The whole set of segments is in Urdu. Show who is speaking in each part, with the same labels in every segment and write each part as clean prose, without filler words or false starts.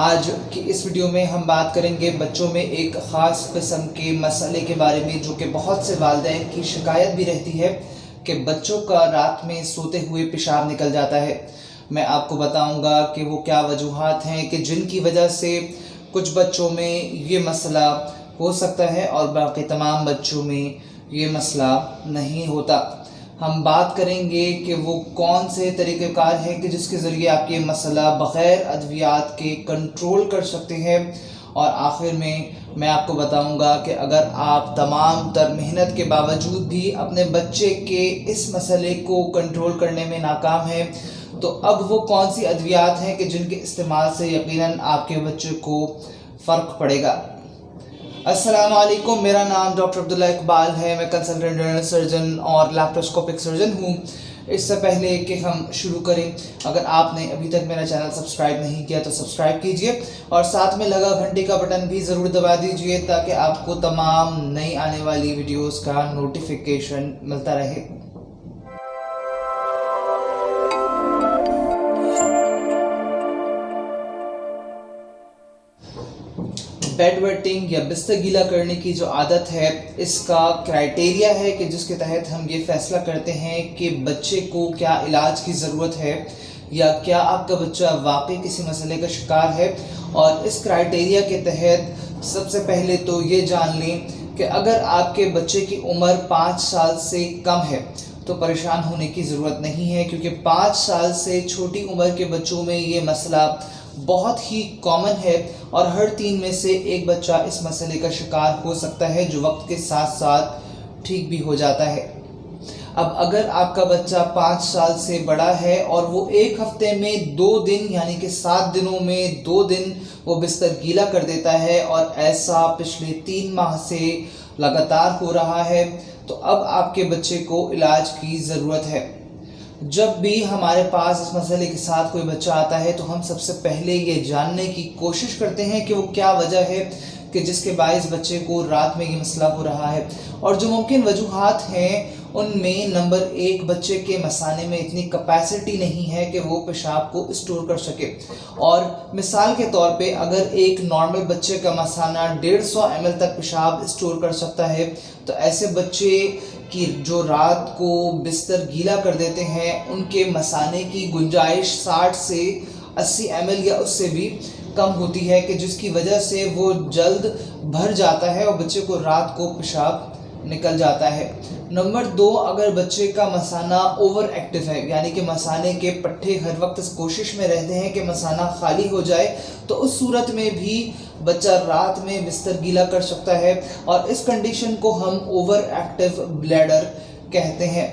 Speaker 1: آج کی اس ویڈیو میں ہم بات کریں گے بچوں میں ایک خاص قسم کے مسئلے کے بارے میں جو کہ بہت سے والدین کی شکایت بھی رہتی ہے کہ بچوں کا رات میں سوتے ہوئے پیشاب نکل جاتا ہے۔ میں آپ کو بتاؤں گا کہ وہ کیا وجوہات ہیں کہ جن کی وجہ سے کچھ بچوں میں یہ مسئلہ ہو سکتا ہے اور باقی تمام بچوں میں یہ مسئلہ نہیں ہوتا۔ ہم بات کریں گے کہ وہ کون سے طریقہ کار ہیں کہ جس کے ذریعے آپ یہ مسئلہ بغیر ادویات کے کنٹرول کر سکتے ہیں، اور آخر میں آپ کو بتاؤں گا کہ اگر آپ تمام تر محنت کے باوجود بھی اپنے بچے کے اس مسئلے کو کنٹرول کرنے میں ناکام ہیں تو اب وہ کون سی ادویات ہیں کہ جن کے استعمال سے یقیناً آپ کے بچے کو فرق پڑے گا۔ السلام علیکم، میرا نام ڈاکٹر عبداللہ اقبال ہے، میں کنسلٹنٹ جنرل سرجن اور لیپروسکوپک سرجن ہوں۔ اس سے پہلے کہ ہم شروع کریں، اگر آپ نے ابھی تک میرا چینل سبسکرائب نہیں کیا تو سبسکرائب کیجئے اور ساتھ میں لگا گھنٹی کا بٹن بھی ضرور دبا دیجئے تاکہ آپ کو تمام نئی آنے والی ویڈیوز کا نوٹیفیکیشن ملتا رہے۔ بیڈ ویٹنگ یا بستر گیلا کرنے کی جو عادت ہے، اس کا کرائٹیریا ہے کہ جس کے تحت ہم یہ فیصلہ کرتے ہیں کہ بچے کو کیا علاج کی ضرورت ہے یا کیا آپ کا بچہ واقعی کسی مسئلے کا شکار ہے۔ اور اس کرائٹیریا کے تحت سب سے پہلے تو یہ جان لیں کہ اگر آپ کے بچے کی عمر 5 سال سے کم ہے تو پریشان ہونے کی ضرورت نہیں ہے، کیونکہ 5 سال سے چھوٹی عمر کے بچوں میں یہ مسئلہ بہت ہی کامن ہے اور ہر 3 میں سے ایک بچہ اس مسئلے کا شکار ہو سکتا ہے جو وقت کے ساتھ ساتھ ٹھیک بھی ہو جاتا ہے۔ اب اگر آپ کا بچہ 5 سال سے بڑا ہے اور وہ ایک ہفتے میں 2 دن یعنی کہ 7 دنوں میں 2 دن وہ بستر گیلا کر دیتا ہے اور ایسا پچھلے 3 ماہ سے لگاتار ہو رہا ہے تو اب آپ کے بچے کو علاج کی ضرورت ہے۔ جب بھی ہمارے پاس اس مسئلے کے ساتھ کوئی بچہ آتا ہے تو ہم سب سے پہلے یہ جاننے کی کوشش کرتے ہیں کہ وہ کیا وجہ ہے کہ جس کے باعث بچے کو رات میں یہ مسئلہ ہو رہا ہے، اور جو ممکن وجوہات ہیں ان میں نمبر 1 بچے کے مثانے میں اتنی کیپیسٹی نہیں ہے کہ وہ پیشاب کو اسٹور کر سکے۔ اور مثال کے طور پہ اگر ایک نارمل بچے کا مثانہ 150 ml تک پیشاب اسٹور کر سکتا ہے تو ایسے بچے کی جو رات کو بستر گیلا کر دیتے ہیں ان کے مثانے کی گنجائش 60 سے 80 ml یا اس سے بھی کم ہوتی ہے، کہ جس کی وجہ سے وہ جلد بھر جاتا ہے اور بچے کو رات کو پیشاب نکل جاتا ہے۔ نمبر 2، اگر بچے کا مثانہ اوور ایکٹیو ہے یعنی کہ مثانے کے پٹھے ہر وقت اس کوشش میں رہتے ہیں کہ مثانہ خالی ہو جائے تو اس صورت میں بھی بچہ رات میں بستر گیلا کر سکتا ہے، اور اس کنڈیشن کو ہم اوور ایکٹیو بلیڈر کہتے ہیں۔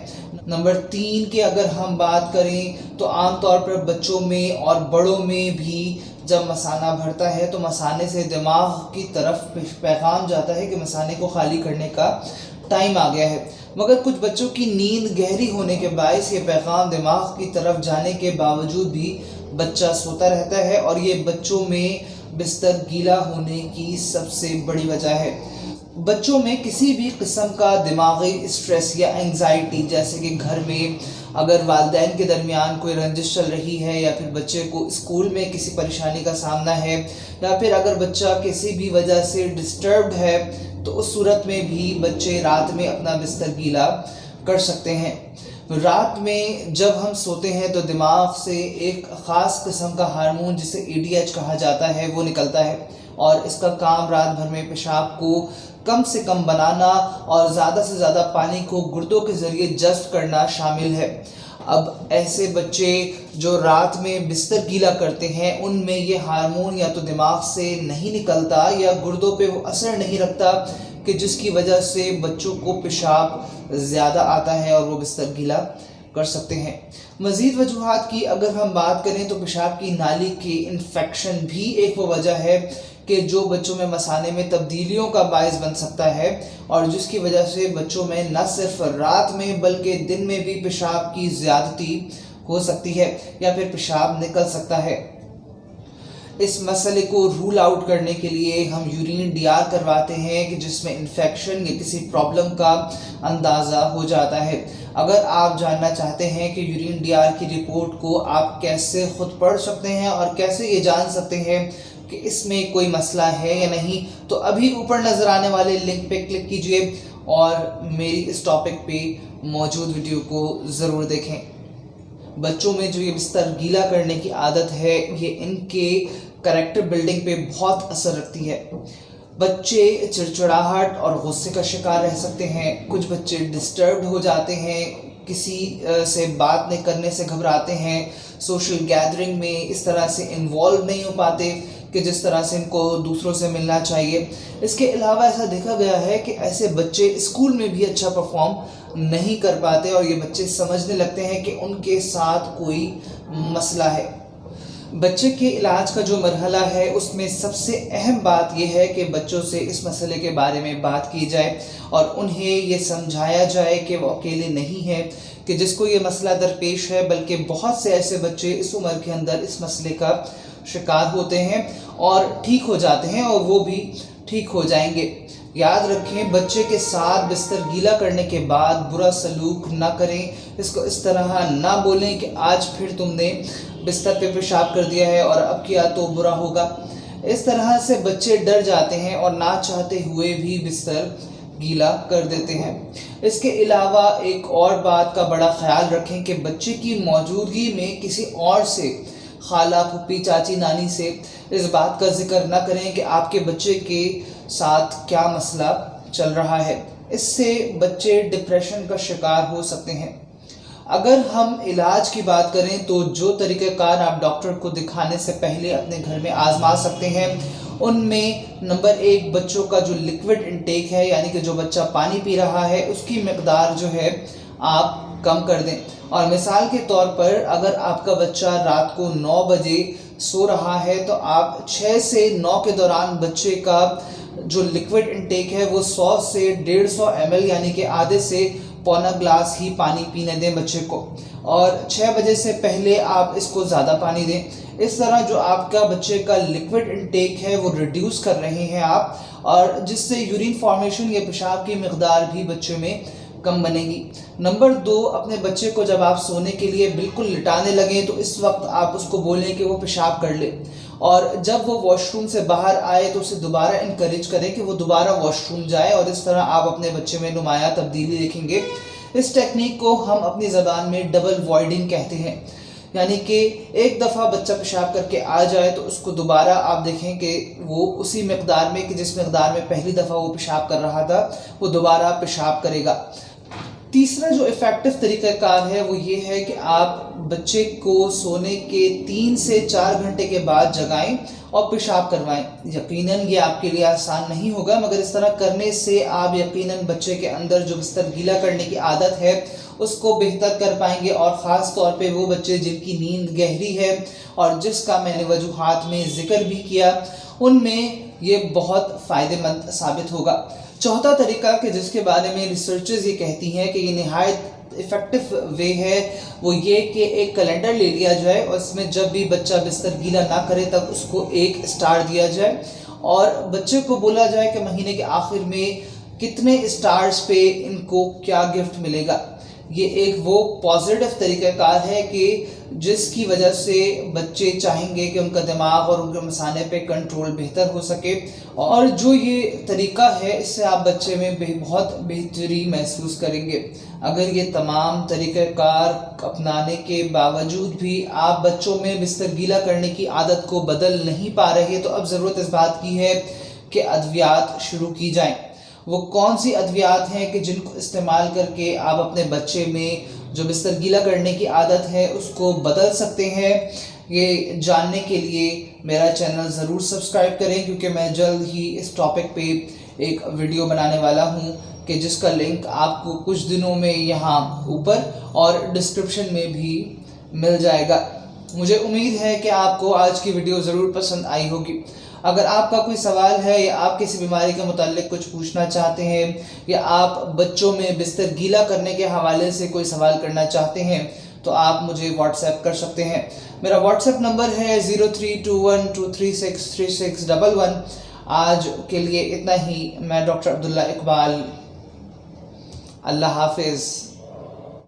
Speaker 1: نمبر 3 کی اگر ہم بات کریں تو عام طور پر بچوں میں اور بڑوں میں بھی جب مثانہ بھرتا ہے تو مثانے سے دماغ کی طرف پیغام جاتا ہے کہ مثانے کو خالی کرنے کا ٹائم آ گیا ہے، مگر کچھ بچوں کی نیند گہری ہونے کے باعث یہ پیغام دماغ کی طرف جانے کے باوجود بھی بچہ سوتا رہتا ہے، اور یہ بچوں میں بستر گیلا ہونے کی سب سے بڑی وجہ ہے۔ بچوں میں کسی بھی قسم کا دماغی اسٹریس یا انگزائٹی، جیسے کہ گھر میں اگر والدین کے درمیان کوئی رنجش چل رہی ہے، یا پھر بچے کو اسکول میں کسی پریشانی کا سامنا ہے، یا پھر اگر بچہ کسی بھی وجہ سے ڈسٹربڈ ہے تو اس صورت میں بھی بچے رات میں اپنا بستر گیلا کر سکتے ہیں۔ رات میں جب ہم سوتے ہیں تو دماغ سے ایک خاص قسم کا ہارمون جسے EDH کہا جاتا ہے وہ نکلتا ہے، اور اس کا کام رات بھر میں پیشاب کو کم سے کم بنانا اور زیادہ سے زیادہ پانی کو گردوں کے ذریعے جذب کرنا شامل ہے۔ اب ایسے بچے جو رات میں بستر گیلا کرتے ہیں ان میں یہ ہارمون یا تو دماغ سے نہیں نکلتا یا گردوں پہ وہ اثر نہیں رکھتا، کہ جس کی وجہ سے بچوں کو پیشاب زیادہ آتا ہے اور وہ بستر گیلا کر سکتے ہیں۔ مزید وجوہات کی اگر ہم بات کریں تو پیشاب کی نالی کی انفیکشن بھی ایک وہ وجہ ہے کہ جو بچوں میں مثانے میں تبدیلیوں کا باعث بن سکتا ہے، اور جس کی وجہ سے بچوں میں نہ صرف رات میں بلکہ دن میں بھی پیشاب کی زیادتی ہو سکتی ہے یا پھر پیشاب نکل سکتا ہے۔ اس مسئلے کو رول آؤٹ کرنے کے لیے ہم یورین DR کرواتے ہیں کہ جس میں انفیکشن یا کسی پرابلم کا اندازہ ہو جاتا ہے۔ اگر آپ جاننا چاہتے ہیں کہ یورین DR کی رپورٹ کو آپ کیسے خود پڑھ سکتے ہیں اور کیسے یہ جان سکتے ہیں کہ اس میں کوئی مسئلہ ہے یا نہیں، تو ابھی اوپر نظر آنے والے لنک پہ کلک کیجئے اور میری اس ٹاپک پہ موجود ویڈیو کو ضرور دیکھیں۔ بچوں میں جو یہ بستر گیلا کرنے کی عادت ہے، یہ ان کے کریکٹر بلڈنگ پہ بہت اثر رکھتی ہے۔ بچے چڑچڑاہٹ اور غصے کا شکار رہ سکتے ہیں، کچھ بچے ڈسٹربڈ ہو جاتے ہیں، کسی سے بات نہیں کرنے سے گھبراتے ہیں، سوشل گیدرنگ میں اس طرح سے انوالو نہیں ہو پاتے کہ جس طرح سے ان کو دوسروں سے ملنا چاہیے۔ اس کے علاوہ ایسا دیکھا گیا ہے کہ ایسے بچے اسکول میں بھی اچھا پرفارم نہیں کر پاتے اور یہ بچے سمجھنے لگتے ہیں کہ ان کے ساتھ کوئی مسئلہ ہے۔ بچے کے علاج کا جو مرحلہ ہے اس میں سب سے اہم بات یہ ہے کہ بچوں سے اس مسئلے کے بارے میں بات کی جائے اور انہیں یہ سمجھایا جائے کہ وہ اکیلے نہیں ہیں کہ جس کو یہ مسئلہ درپیش ہے، بلکہ بہت سے ایسے بچے اس عمر کے اندر اس مسئلے کا شکار ہوتے ہیں اور ٹھیک ہو جاتے ہیں اور وہ بھی ٹھیک ہو جائیں گے۔ یاد رکھیں، بچے کے ساتھ بستر گیلا کرنے کے بعد برا سلوک نہ کریں، اس کو اس طرح نہ بولیں کہ آج پھر تم نے بستر پہ پیشاب کر دیا ہے اور اب کیا تو برا ہوگا۔ اس طرح سے بچے ڈر جاتے ہیں اور نہ چاہتے ہوئے بھی بستر گیلا کر دیتے ہیں۔ اس کے علاوہ ایک اور بات کا بڑا خیال رکھیں کہ بچے کی موجودگی میں کسی اور سے، خالہ، پھوپھی، چاچی، نانی سے اس بات کا ذکر نہ کریں کہ آپ کے بچے کے ساتھ کیا مسئلہ چل رہا ہے۔ اس سے بچے ڈپریشن کا شکار ہو سکتے ہیں۔ اگر ہم علاج کی بات کریں تو جو طریقہ کار آپ ڈاکٹر کو دکھانے سے پہلے اپنے گھر میں آزما سکتے ہیں، ان میں نمبر 1 بچوں کا جو لیکوڈ انٹیک ہے، یعنی کہ جو بچہ پانی پی رہا ہے اس کی مقدار جو ہے آپ کم کر دیں۔ اور مثال کے طور پر اگر آپ کا بچہ رات کو 9 بجے سو رہا ہے تو آپ 6 سے 9 کے دوران بچے کا جو لیکوڈ انٹیک ہے وہ 100 سے 150 ml یعنی کہ آدھے سے پونا گلاس ہی پانی پینے دیں بچے کو، اور 6 بجے سے پہلے آپ اس کو زیادہ پانی دیں۔ اس طرح جو آپ کا بچے کا لیکوڈ انٹیک ہے وہ ریڈیوس کر رہے ہیں آپ، اور جس سے یورین فارمیشن یا پیشاب کی مقدار بھی بچے میں کم بنے گی۔ نمبر 2، اپنے بچے کو جب آپ سونے کے لیے بالکل لٹانے لگیں تو اس وقت آپ اس کو بولیں کہ وہ پیشاب کر لے، اور جب وہ واش روم سے باہر آئے تو اسے دوبارہ انکریج کریں کہ وہ دوبارہ واش روم جائے، اور اس طرح آپ اپنے بچے میں نمایاں تبدیلی دیکھیں گے۔ اس ٹیکنیک کو ہم اپنی زبان میں ڈبل وائڈنگ کہتے ہیں، یعنی کہ ایک دفعہ بچہ پیشاب کر کے آ جائے تو اس کو دوبارہ آپ دیکھیں کہ وہ اسی مقدار میں کہ جس مقدار میں پہلی دفعہ وہ پیشاب کر رہا تھا وہ دوبارہ پیشاب کرے گا۔ تیسرا جو ایفیکٹو طریقہ کار ہے وہ یہ ہے کہ آپ بچے کو سونے کے 3 سے 4 گھنٹے کے بعد جگائیں اور پیشاب کروائیں۔ یقیناً یہ آپ کے لیے آسان نہیں ہوگا، مگر اس طرح کرنے سے آپ یقیناً بچے کے اندر جو بستر گیلا کرنے کی عادت ہے اس کو بہتر کر پائیں گے، اور خاص طور پہ وہ بچے جن کی نیند گہری ہے اور جس کا میں نے وجوہات میں ذکر بھی کیا، ان میں یہ بہت فائدہ مند ثابت ہوگا۔ چوتھا طریقہ کہ جس کے بارے میں ریسرچرز یہ کہتی ہیں کہ یہ نہایت ایفیکٹو وے ہے، وہ یہ کہ ایک کیلنڈر لے لیا جائے اور اس میں جب بھی بچہ بستر گیلا نہ کرے تب اس کو 1 اسٹار دیا جائے، اور بچے کو بولا جائے کہ مہینے کے آخر میں کتنے اسٹارز پہ ان کو کیا گفٹ ملے گا۔ یہ ایک وہ پازیٹیو طریقہ کار ہے کہ جس کی وجہ سے بچے چاہیں گے کہ ان کا دماغ اور ان کے مثانے پہ کنٹرول بہتر ہو سکے، اور جو یہ طریقہ ہے اس سے آپ بچے میں بہت بہتری محسوس کریں گے۔ اگر یہ تمام طریقہ کار اپنانے کے باوجود بھی آپ بچوں میں بستر گیلا کرنے کی عادت کو بدل نہیں پا رہے تو اب ضرورت اس بات کی ہے کہ ادویات شروع کی جائیں۔ وہ کون سی ادویات ہیں کہ جن کو استعمال کر کے آپ اپنے بچے میں جو بستر گیلا کرنے کی عادت ہے اس کو بدل سکتے ہیں، یہ جاننے کے لیے میرا چینل ضرور سبسکرائب کریں، کیونکہ میں جلد ہی اس ٹاپک پہ ایک ویڈیو بنانے والا ہوں کہ جس کا لنک آپ کو کچھ دنوں میں یہاں اوپر اور ڈسکرپشن میں بھی مل جائے گا۔ مجھے امید ہے کہ آپ کو آج کی ویڈیو ضرور پسند آئی ہوگی۔ اگر آپ کا کوئی سوال ہے یا آپ کسی بیماری کے متعلق کچھ پوچھنا چاہتے ہیں یا آپ بچوں میں بستر گیلا کرنے کے حوالے سے کوئی سوال کرنا چاہتے ہیں تو آپ مجھے واٹس ایپ کر سکتے ہیں۔ میرا واٹس ایپ نمبر ہے 032123636111۔ آج کے لیے اتنا ہی۔ میں ڈاکٹر عبداللہ اقبال، اللہ حافظ۔